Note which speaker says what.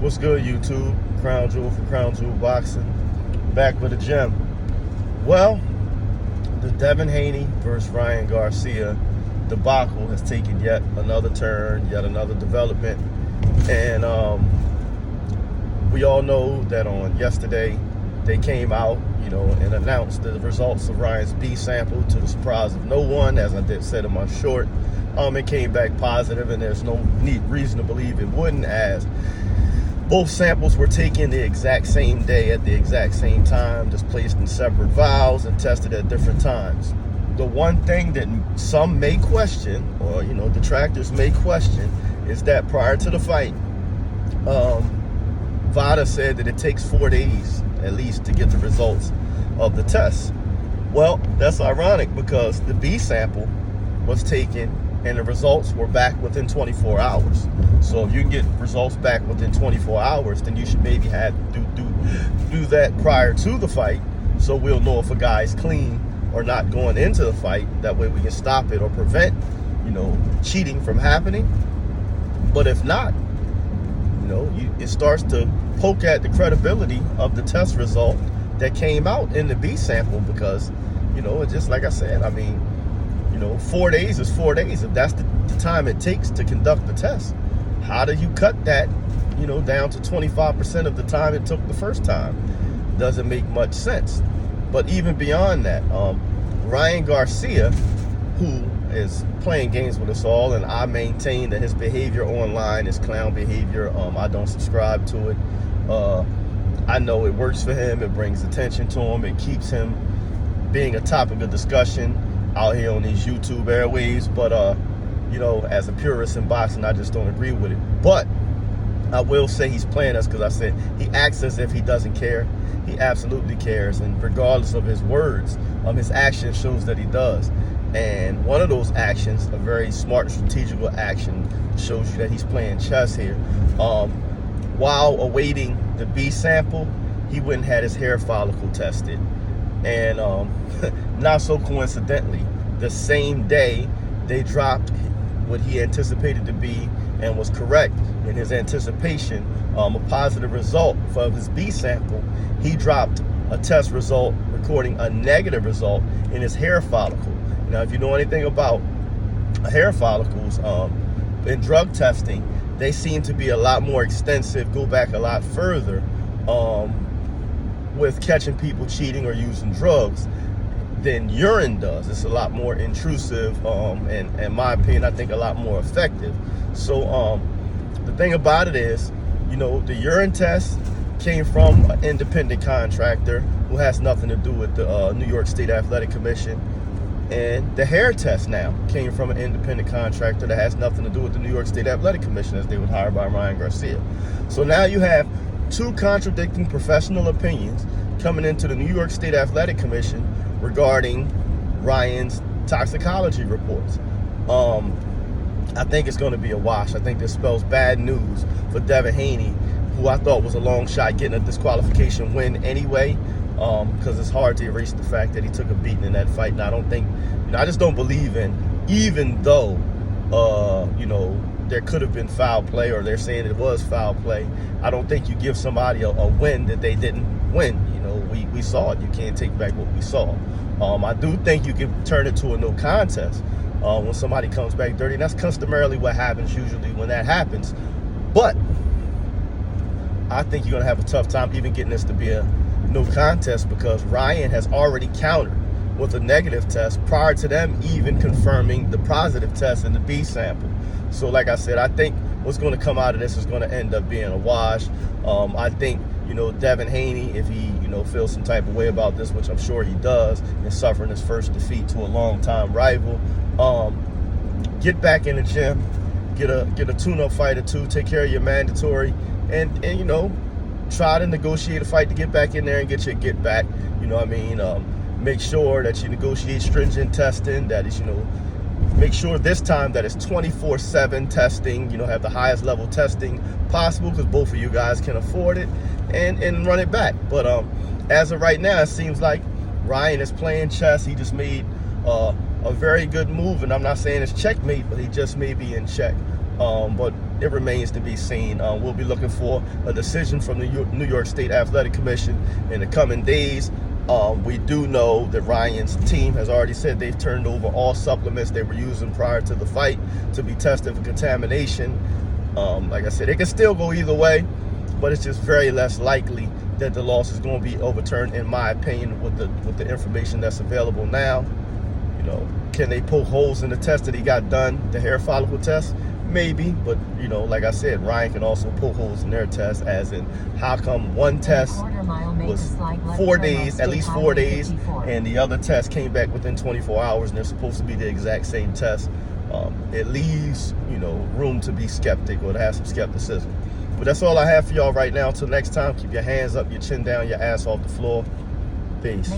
Speaker 1: What's good, YouTube? Crown Jewel for Crown Jewel Boxing. Back with a gem. Well, the Devin Haney versus Ryan Garcia debacle has taken yet another turn, yet another development. And we all know that on yesterday, they came out, and announced the results of Ryan's B sample to the surprise of no one, as I said in my short. It came back positive, and there's no reason to believe it wouldn't, as both samples were taken the exact same day at the exact same time, just placed in separate vials and tested at different times. The one thing that some may question, or detractors may question, is that prior to the fight, VADA said that it takes 4 days at least to get the results of the test. Well, that's ironic because the B sample was taken and the results were back within 24 hours. So if you can get results back within 24 hours, then you should maybe have to do that prior to the fight, so we'll know if a guy's clean or not going into the fight. That way we can stop it or prevent, cheating from happening. But if not, it starts to poke at the credibility of the test result that came out in the B sample, because, just like I said, 4 days is 4 days. If that's the time it takes to conduct the test, how do you cut that, down to 25% of the time it took the first time? Doesn't make much sense. But even beyond that, Ryan Garcia, who is playing games with us all, and I maintain that his behavior online is clown behavior. I don't subscribe to it. I know it works for him. It brings attention to him. It keeps him being a topic of discussion out here on these YouTube airwaves. But, as a purist in boxing, I just don't agree with it. But I will say he's playing us, because I said he acts as if he doesn't care. He absolutely cares. And regardless of his words, his action shows that he does. And one of those actions, a very smart, strategical action, shows you that he's playing chess here. While awaiting the B sample, he went and had his hair follicle tested. And not so coincidentally, the same day they dropped what he anticipated to be, and was correct in his anticipation, a positive result for his B sample, he dropped a test result recording a negative result in his hair follicle. Now, if you know anything about hair follicles, in drug testing, they seem to be a lot more extensive, go back a lot further, with catching people cheating or using drugs than urine does. It's a lot more intrusive, and in my opinion, I think a lot more effective. So the thing about it is, the urine test came from an independent contractor who has nothing to do with the New York State Athletic Commission. And the hair test now came from an independent contractor that has nothing to do with the New York State Athletic Commission, as they were hired by Ryan Garcia. So now you have two contradicting professional opinions coming into the New York State Athletic Commission regarding Ryan's toxicology reports. I think it's going to be a wash. I think this spells bad news for Devin Haney, who I thought was a long shot getting a disqualification win anyway, because it's hard to erase the fact that he took a beating in that fight. And I don't think, I just don't believe in, even though, there could have been foul play, or they're saying it was foul play, I don't think you give somebody a win that they didn't win. We saw it. You can't take back what we saw. I do think you can turn it to a no contest when somebody comes back dirty, and that's customarily what happens usually when that happens. But I think you're going to have a tough time even getting this to be a no contest, because Ryan has already countered with a negative test prior to them even confirming the positive test in the B sample. So like I said, I think what's going to come out of this is going to end up being a wash. I think, Devin Haney, if he, feels some type of way about this, which I'm sure he does, and suffering his first defeat to a long-time rival, get back in the gym, get a tune-up fight or two, take care of your mandatory, and try to negotiate a fight to get back in there and get your get back. Make sure that you negotiate stringent testing, that is, make sure this time that it's 24/7 testing, have the highest level testing possible, because both of you guys can afford it, and run it back. But as of right now, it seems like Ryan is playing chess. He just made a very good move, and I'm not saying it's checkmate, but he just may be in check. But it remains to be seen. We'll be looking for a decision from the New York State Athletic Commission in the coming days. We do know that Ryan's team has already said they've turned over all supplements they were using prior to the fight to be tested for contamination. Like I said, it can still go either way, but it's just very less likely that the loss is going to be overturned, in my opinion, with the information that's available now. You know, can they poke holes in the test that he got done, the hair follicle test? Maybe, but you know, like I said, Ryan can also poke holes in their test, as in how come one test was 4 days, at least 4 days, and the other test came back within 24 hours, and they're supposed to be the exact same test. It leaves, you know, room to be skeptic or to have some skepticism. But that's all I have for y'all right now. Until next time, keep your hands up, your chin down, your ass off the floor. Peace.